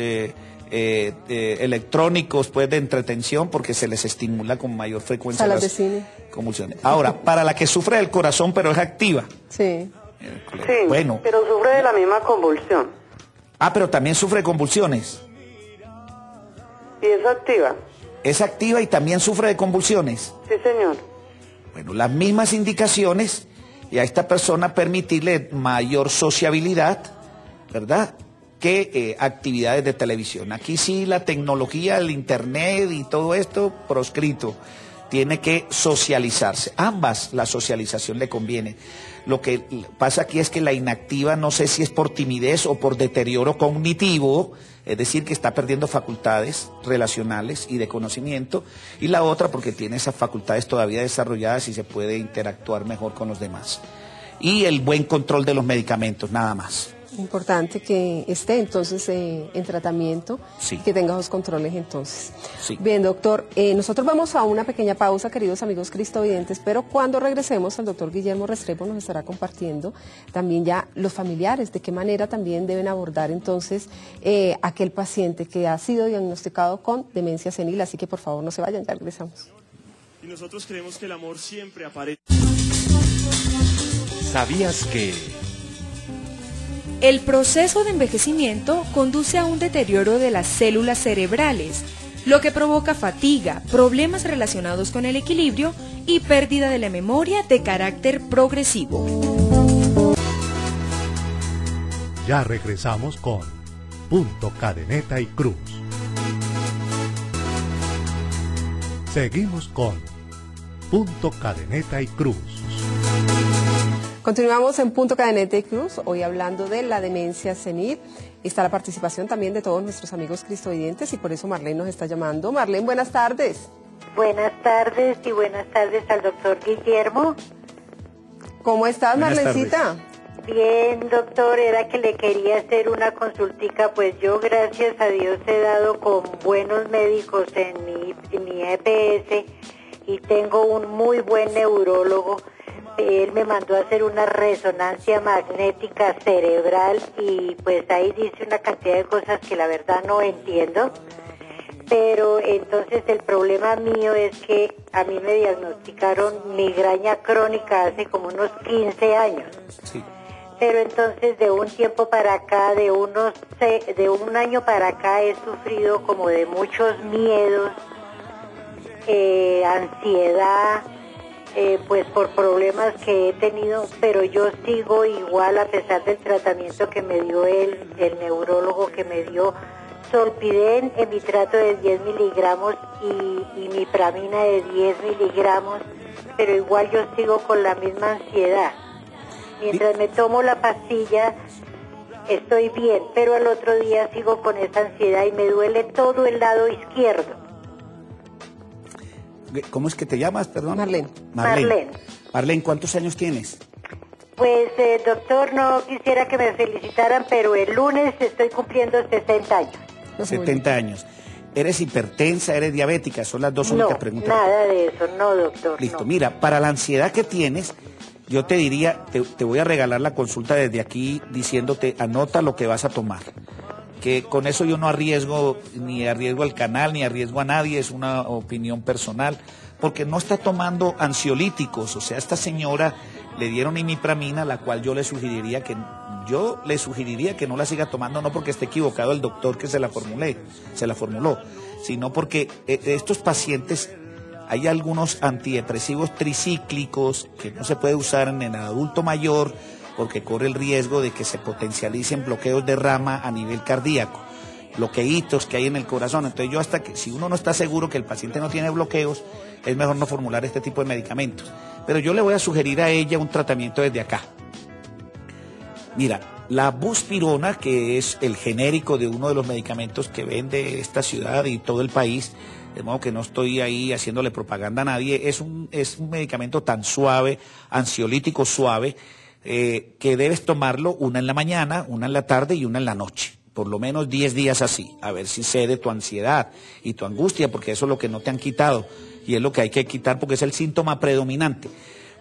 electrónicos pues, de entretención, porque se les estimula con mayor frecuencia salas de cine. Convulsiones. Ahora, para la que sufre del corazón pero es activa. Sí. Bueno. Pero sufre de la misma convulsión. Pero también sufre de convulsiones. ¿Y es activa? Es activa y también sufre de convulsiones. Sí, señor. Bueno, las mismas indicaciones y a esta persona permitirle mayor sociabilidad, ¿verdad?, que actividades de televisión. Aquí sí la tecnología, el internet y todo esto proscrito. Tiene que socializarse. Ambas, la socialización le conviene. Lo que pasa aquí es que la inactiva, no sé si es por timidez o por deterioro cognitivo, es decir, que está perdiendo facultades relacionales y de conocimiento, y la otra porque tiene esas facultades todavía desarrolladas y se puede interactuar mejor con los demás. Y el buen control de los medicamentos, nada más. Importante que esté entonces en tratamiento, sí, que tenga los controles entonces. Sí. Bien, doctor, nosotros vamos a una pequeña pausa, queridos amigos cristovidentes, pero cuando regresemos el doctor Guillermo Restrepo nos estará compartiendo también ya los familiares, de qué manera también deben abordar entonces aquel paciente que ha sido diagnosticado con demencia senil, así que por favor no se vayan, ya regresamos. Y nosotros creemos que el amor siempre aparece. ¿Sabías que...? El proceso de envejecimiento conduce a un deterioro de las células cerebrales, lo que provoca fatiga, problemas relacionados con el equilibrio y pérdida de la memoria de carácter progresivo. Ya regresamos con Punto Cadeneta y Cruz. Seguimos con Punto Cadeneta y Cruz. Continuamos en Punto Cadeneta y Cruz, hoy hablando de la demencia senil. Está la participación también de todos nuestros amigos cristovidentes y por eso Marlene nos está llamando. Marlene, buenas tardes. Buenas tardes y buenas tardes al doctor Guillermo. ¿Cómo estás, Marlencita? Bien, doctor, era que le quería hacer una consultica, pues yo gracias a Dios he dado con buenos médicos en mi EPS y tengo un muy buen neurólogo. Él me mandó a hacer una resonancia magnética cerebral y pues ahí dice una cantidad de cosas que la verdad no entiendo. Pero entonces el problema mío es que a mí me diagnosticaron migraña crónica hace como unos 15 años. Sí. Pero entonces de un tiempo para acá, de un año para acá he sufrido como de muchos miedos, ansiedad, pues por problemas que he tenido, pero yo sigo igual a pesar del tratamiento que me dio el neurólogo, que me dio Solpiden, emitrato de 10 miligramos y mipramina de 10 miligramos, pero igual yo sigo con la misma ansiedad. Mientras me tomo la pastilla estoy bien, pero al otro día sigo con esa ansiedad y me duele todo el lado izquierdo. ¿Cómo es que te llamas, perdón? Marlene. Marlene, ¿cuántos años tienes? Pues, doctor, no quisiera que me felicitaran, pero el lunes estoy cumpliendo 60 años. 70 años. ¿Eres hipertensa, eres diabética? Son las dos únicas preguntas. No, nada de eso, no, doctor. Listo, no. Mira, para la ansiedad que tienes, yo te diría, te voy a regalar la consulta desde aquí diciéndote, anota lo que vas a tomar. Que con eso yo no arriesgo, ni arriesgo al canal, ni arriesgo a nadie, es una opinión personal, porque no está tomando ansiolíticos. O sea, a esta señora le dieron imipramina, la cual yo le sugeriría que no la siga tomando, no porque esté equivocado el doctor que se la formuló, sino porque estos pacientes, hay algunos antidepresivos tricíclicos que no se puede usar en el adulto mayor porque corre el riesgo de que se potencialicen bloqueos de rama a nivel cardíaco, bloqueitos que hay en el corazón. Entonces yo si uno no está seguro que el paciente no tiene bloqueos, es mejor no formular este tipo de medicamentos. Pero yo le voy a sugerir a ella un tratamiento desde acá. Mira, la buspirona, que es el genérico de uno de los medicamentos que vende esta ciudad y todo el país, de modo que no estoy ahí haciéndole propaganda a nadie, es un medicamento tan suave, ansiolítico suave, que debes tomarlo una en la mañana, una en la tarde y una en la noche. Por lo menos 10 días así, a ver si cede tu ansiedad y tu angustia, porque eso es lo que no te han quitado y es lo que hay que quitar porque es el síntoma predominante.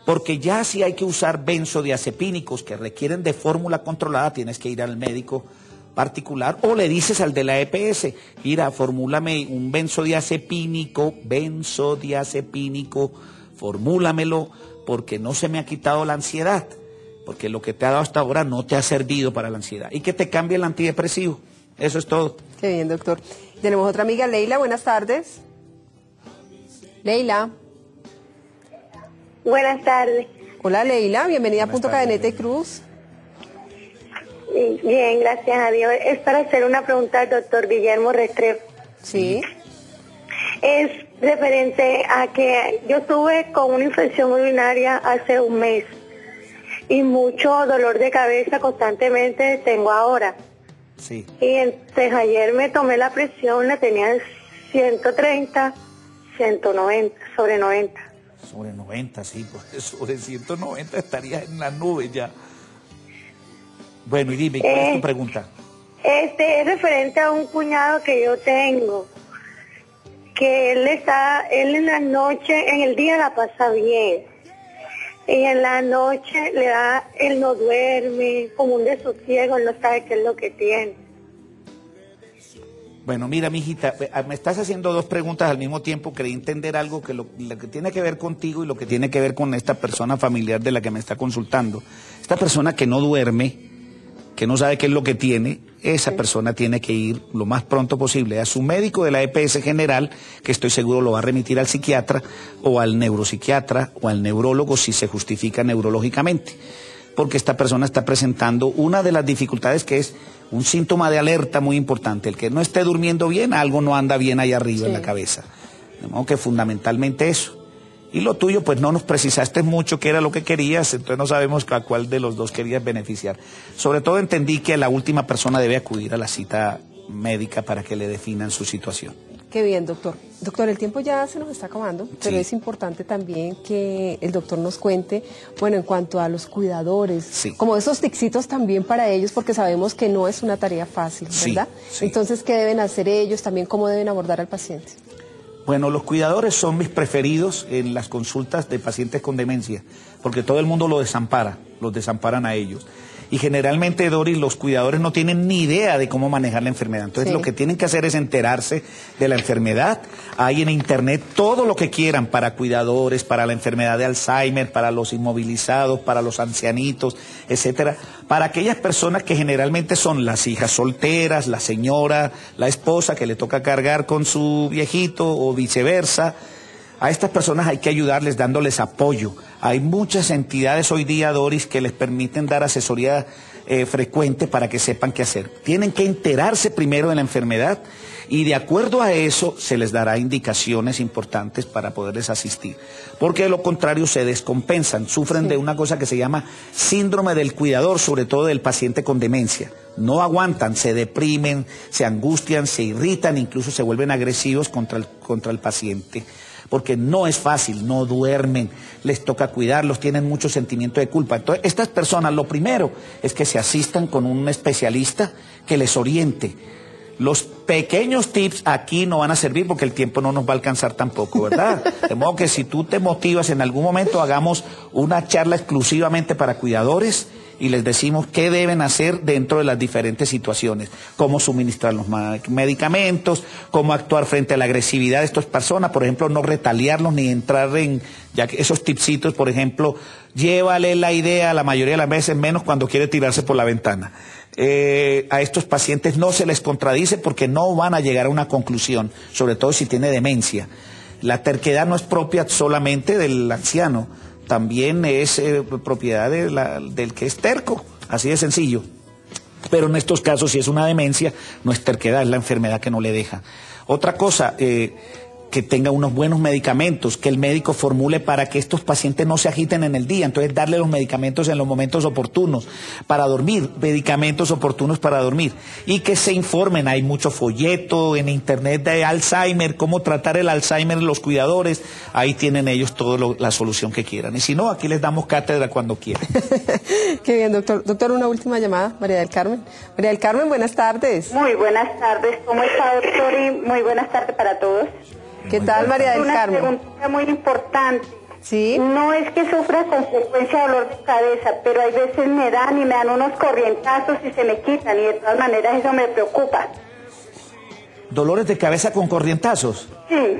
Porque ya si hay que usar benzodiazepínicos que requieren de fórmula controlada, tienes que ir al médico particular o le dices al de la EPS, mira, formúlame un benzodiazepínico, formúlamelo porque no se me ha quitado la ansiedad, porque lo que te ha dado hasta ahora no te ha servido para la ansiedad, y que te cambie el antidepresivo. Eso es todo. Qué bien, doctor. Tenemos otra amiga, Leila, buenas tardes. Leila. Buenas tardes. Hola, Leila, bienvenida a Punto Cadeneta y Cruz. Bien, gracias a Dios. Es para hacer una pregunta al doctor Guillermo Restrepo. Sí. Es referente a que yo estuve con una infección urinaria hace un mes y mucho dolor de cabeza constantemente tengo ahora. Sí. Y entonces ayer me tomé la presión, la tenía en 130, 190, sobre 90. Sobre 90, sí, pues sobre 190 estarías en la nube ya. Bueno, y dime, ¿cuál es tu pregunta? Es referente a un cuñado que yo tengo, que él en la noche, en el día la pasa bien, y en la noche él no duerme, como un desosiego, él no sabe qué es lo que tiene. Bueno, mira, mijita, me estás haciendo dos preguntas al mismo tiempo. Quería entender algo que lo que tiene que ver contigo y lo que tiene que ver con esta persona familiar de la que me está consultando. Esta persona que no duerme, que no sabe qué es lo que tiene, esa persona tiene que ir lo más pronto posible a su médico de la EPS general, que estoy seguro lo va a remitir al psiquiatra o al neuropsiquiatra o al neurólogo si se justifica neurológicamente. Porque esta persona está presentando una de las dificultades que es un síntoma de alerta muy importante. El que no esté durmiendo bien, algo no anda bien ahí arriba en la cabeza. De modo que fundamentalmente eso. Y lo tuyo, pues no nos precisaste mucho qué era lo que querías, entonces no sabemos a cuál de los dos querías beneficiar. Sobre todo entendí que la última persona debe acudir a la cita médica para que le definan su situación. Qué bien, doctor. Doctor, el tiempo ya se nos está acabando, pero es importante también que el doctor nos cuente, bueno, en cuanto a los cuidadores, como esos ticsitos también para ellos, porque sabemos que no es una tarea fácil, ¿verdad? Entonces, ¿qué deben hacer ellos? También, ¿cómo deben abordar al paciente? Bueno, los cuidadores son mis preferidos en las consultas de pacientes con demencia, porque todo el mundo los desamparan a ellos. Y generalmente, Doris, los cuidadores no tienen ni idea de cómo manejar la enfermedad. Entonces, lo que tienen que hacer es enterarse de la enfermedad. Hay en internet todo lo que quieran para cuidadores, para la enfermedad de Alzheimer, para los inmovilizados, para los ancianitos, etcétera. Para aquellas personas que generalmente son las hijas solteras, la señora, la esposa que le toca cargar con su viejito o viceversa. A estas personas hay que ayudarles dándoles apoyo. Hay muchas entidades hoy día, Doris, que les permiten dar asesoría frecuente para que sepan qué hacer. Tienen que enterarse primero de la enfermedad y de acuerdo a eso se les dará indicaciones importantes para poderles asistir. Porque de lo contrario se descompensan, sufren de una cosa que se llama síndrome del cuidador, sobre todo del paciente con demencia. No aguantan, se deprimen, se angustian, se irritan, incluso se vuelven agresivos contra el paciente. Porque no es fácil, no duermen, les toca cuidarlos, tienen mucho sentimiento de culpa. Entonces, estas personas, lo primero es que se asistan con un especialista que les oriente. Los pequeños tips aquí no van a servir porque el tiempo no nos va a alcanzar tampoco, ¿verdad? De modo que si tú te motivas en algún momento, hagamos una charla exclusivamente para cuidadores y les decimos qué deben hacer dentro de las diferentes situaciones, cómo suministrar los medicamentos, cómo actuar frente a la agresividad de estas personas, por ejemplo, no retaliarlos ni entrar en ya que esos tipsitos, por ejemplo, llévale la idea la mayoría de las veces, menos cuando quiere tirarse por la ventana. A estos pacientes no se les contradice porque no van a llegar a una conclusión, sobre todo si tiene demencia. La terquedad no es propia solamente del anciano, también es propiedad del que es terco, así de sencillo. Pero en estos casos, si es una demencia, no es terquedad, es la enfermedad que no le deja. Otra cosa, que tenga unos buenos medicamentos, que el médico formule para que estos pacientes no se agiten en el día, entonces darle los medicamentos en los momentos oportunos para dormir, medicamentos oportunos para dormir, y que se informen, hay mucho folleto en internet de Alzheimer, cómo tratar el Alzheimer los cuidadores, ahí tienen ellos toda la solución que quieran, y si no, aquí les damos cátedra cuando quieran. Qué bien, doctor. Doctor, una última llamada, María del Carmen. María del Carmen, buenas tardes. Muy buenas tardes, ¿cómo está, doctor? Y muy buenas tardes para todos. ¿Qué tal, María del Carmen? Una pregunta muy importante. ¿Sí? No es que sufra con frecuencia dolor de cabeza, pero hay veces me dan unos corrientazos y se me quitan, y de todas maneras eso me preocupa. ¿Dolores de cabeza con corrientazos? Sí.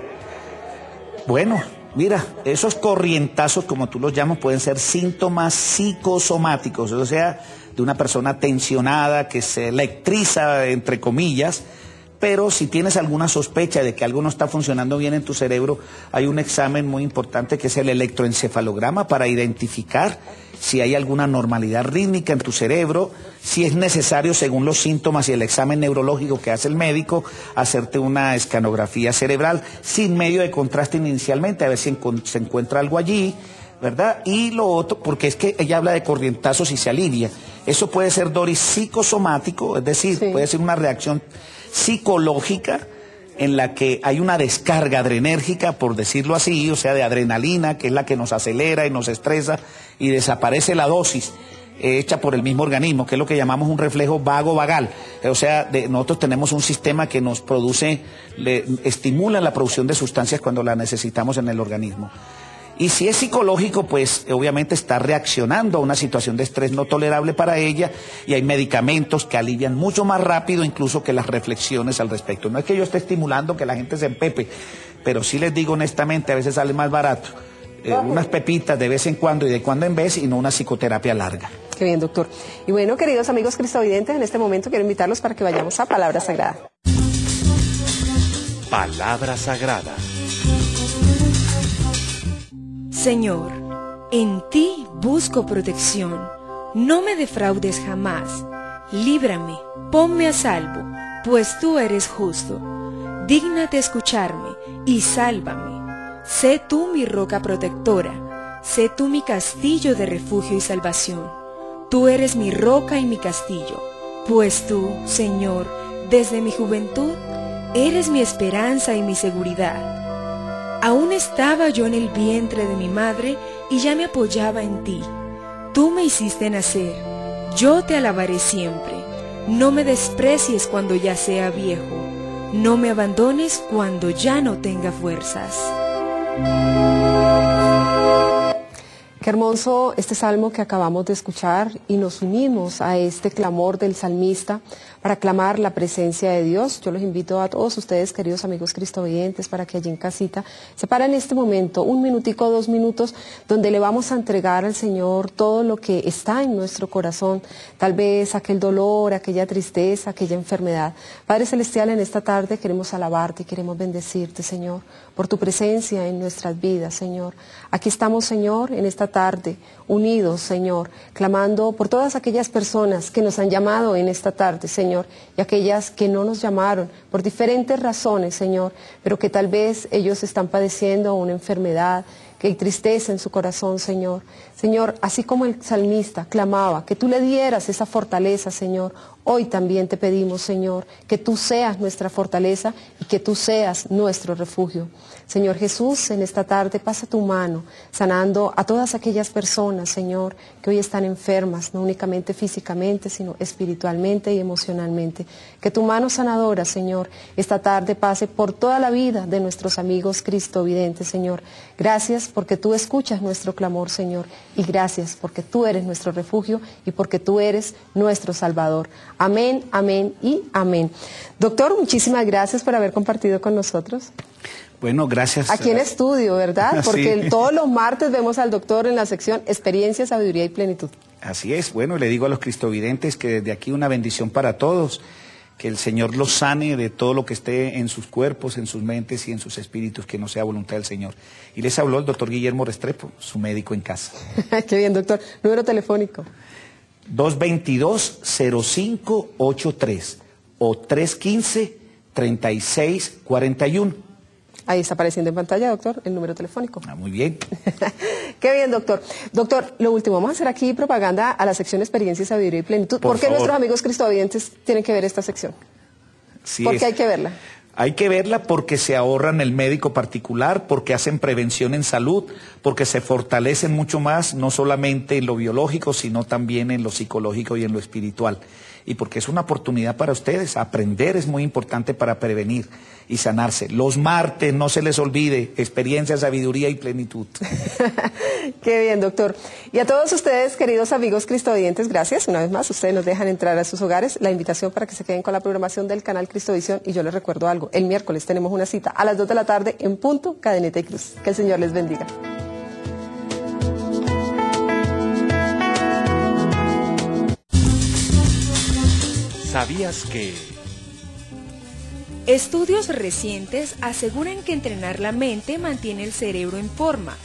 Bueno, mira, esos corrientazos, como tú los llamas, pueden ser síntomas psicosomáticos, o sea, de una persona tensionada que se electriza, entre comillas. Pero si tienes alguna sospecha de que algo no está funcionando bien en tu cerebro, hay un examen muy importante que es el electroencefalograma para identificar si hay alguna normalidad rítmica en tu cerebro, si es necesario, según los síntomas y el examen neurológico que hace el médico, hacerte una escanografía cerebral sin medio de contraste inicialmente, a ver si se encuentra algo allí, ¿verdad? Y lo otro, porque es que ella habla de corrientazos y se alivia. Eso puede ser, Doris, psicosomático, es decir, puede ser una reacción psicológica en la que hay una descarga adrenérgica, por decirlo así, o sea, de adrenalina, que es la que nos acelera y nos estresa, y desaparece la dosis hecha por el mismo organismo, que es lo que llamamos un reflejo vago-vagal. O sea, nosotros tenemos un sistema que nos produce, estimula la producción de sustancias cuando las necesitamos en el organismo. Y si es psicológico, pues obviamente está reaccionando a una situación de estrés no tolerable para ella, y hay medicamentos que alivian mucho más rápido incluso que las reflexiones al respecto. No es que yo esté estimulando que la gente se empepe, pero sí les digo honestamente, a veces sale más barato unas pepitas de vez en cuando y de cuando en vez, y no una psicoterapia larga. Qué bien, doctor. Y bueno, queridos amigos cristovidentes, en este momento quiero invitarlos para que vayamos a Palabra Sagrada. Palabra Sagrada. Señor, en ti busco protección, no me defraudes jamás, líbrame, ponme a salvo, pues tú eres justo. Dígnate escucharme y sálvame. Sé tú mi roca protectora, sé tú mi castillo de refugio y salvación. Tú eres mi roca y mi castillo, pues tú, Señor, desde mi juventud eres mi esperanza y mi seguridad. Aún estaba yo en el vientre de mi madre y ya me apoyaba en ti. Tú me hiciste nacer, yo te alabaré siempre. No me desprecies cuando ya sea viejo, no me abandones cuando ya no tenga fuerzas. Qué hermoso este salmo que acabamos de escuchar, y nos unimos a este clamor del salmista para clamar la presencia de Dios. Yo los invito a todos ustedes, queridos amigos cristovidentes, para que allí en casita se paren en este momento, 1 minutico, 2 minutos, donde le vamos a entregar al Señor todo lo que está en nuestro corazón, tal vez aquel dolor, aquella tristeza, aquella enfermedad. Padre Celestial, en esta tarde queremos alabarte y queremos bendecirte, Señor, por tu presencia en nuestras vidas, Señor. Aquí estamos, Señor, en esta tarde, unidos, Señor, clamando por todas aquellas personas que nos han llamado en esta tarde, Señor, y aquellas que no nos llamaron por diferentes razones, Señor, pero que tal vez ellos están padeciendo una enfermedad, que hay tristeza en su corazón, Señor. Señor, así como el salmista clamaba que tú le dieras esa fortaleza, Señor, hoy también te pedimos, Señor, que tú seas nuestra fortaleza y que tú seas nuestro refugio. Señor Jesús, en esta tarde pasa tu mano, sanando a todas aquellas personas, Señor, que hoy están enfermas, no únicamente físicamente, sino espiritualmente y emocionalmente. Que tu mano sanadora, Señor, esta tarde pase por toda la vida de nuestros amigos cristovidentes, Señor. Gracias porque tú escuchas nuestro clamor, Señor, y gracias porque tú eres nuestro refugio y porque tú eres nuestro Salvador. Amén, amén y amén. Doctor, muchísimas gracias por haber compartido con nosotros. Bueno, gracias. Aquí en estudio, ¿verdad? Porque Sí. todos los martes vemos al doctor en la sección Experiencia, Sabiduría y Plenitud. Así es. Bueno, le digo a los cristovidentes que desde aquí una bendición para todos, que el Señor los sane de todo lo que esté en sus cuerpos, en sus mentes y en sus espíritus, que no sea voluntad del Señor. Y les habló el doctor Guillermo Restrepo, su médico en casa. Qué bien, doctor. Número telefónico. 222-0583 o 315-3641. Ahí está apareciendo en pantalla, doctor, el número telefónico. Muy bien. Qué bien, doctor. Doctor, lo último, vamos a hacer aquí propaganda a la sección Experiencia, Sabiduría y Plenitud. ¿Por qué nuestros amigos cristovidentes tienen que ver esta sección? Sí, ¿Por qué hay que verla? Hay que verla porque se ahorran el médico particular, porque hacen prevención en salud, porque se fortalecen mucho más, no solamente en lo biológico, sino también en lo psicológico y en lo espiritual. Y porque es una oportunidad para ustedes. Aprender es muy importante para prevenir y sanarse. Los martes, no se les olvide, Experiencia, Sabiduría y Plenitud. Qué bien, doctor. Y a todos ustedes, queridos amigos cristovidentes, gracias. Una vez más, ustedes nos dejan entrar a sus hogares. La invitación para que se queden con la programación del canal Cristovisión. Y yo les recuerdo algo, el miércoles tenemos una cita a las 2 de la tarde en punto, Cadeneta y Cruz. Que el Señor les bendiga. ¿Sabías que? Estudios recientes aseguran que entrenar la mente mantiene el cerebro en forma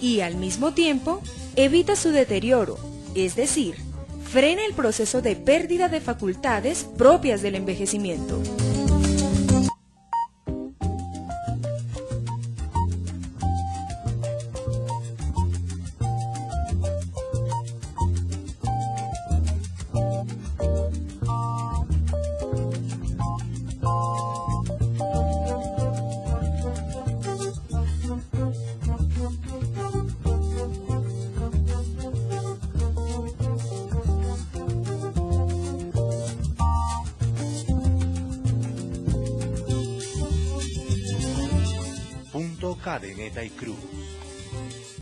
y al mismo tiempo evita su deterioro, es decir, frena el proceso de pérdida de facultades propias del envejecimiento. Cadeneta y Cruz.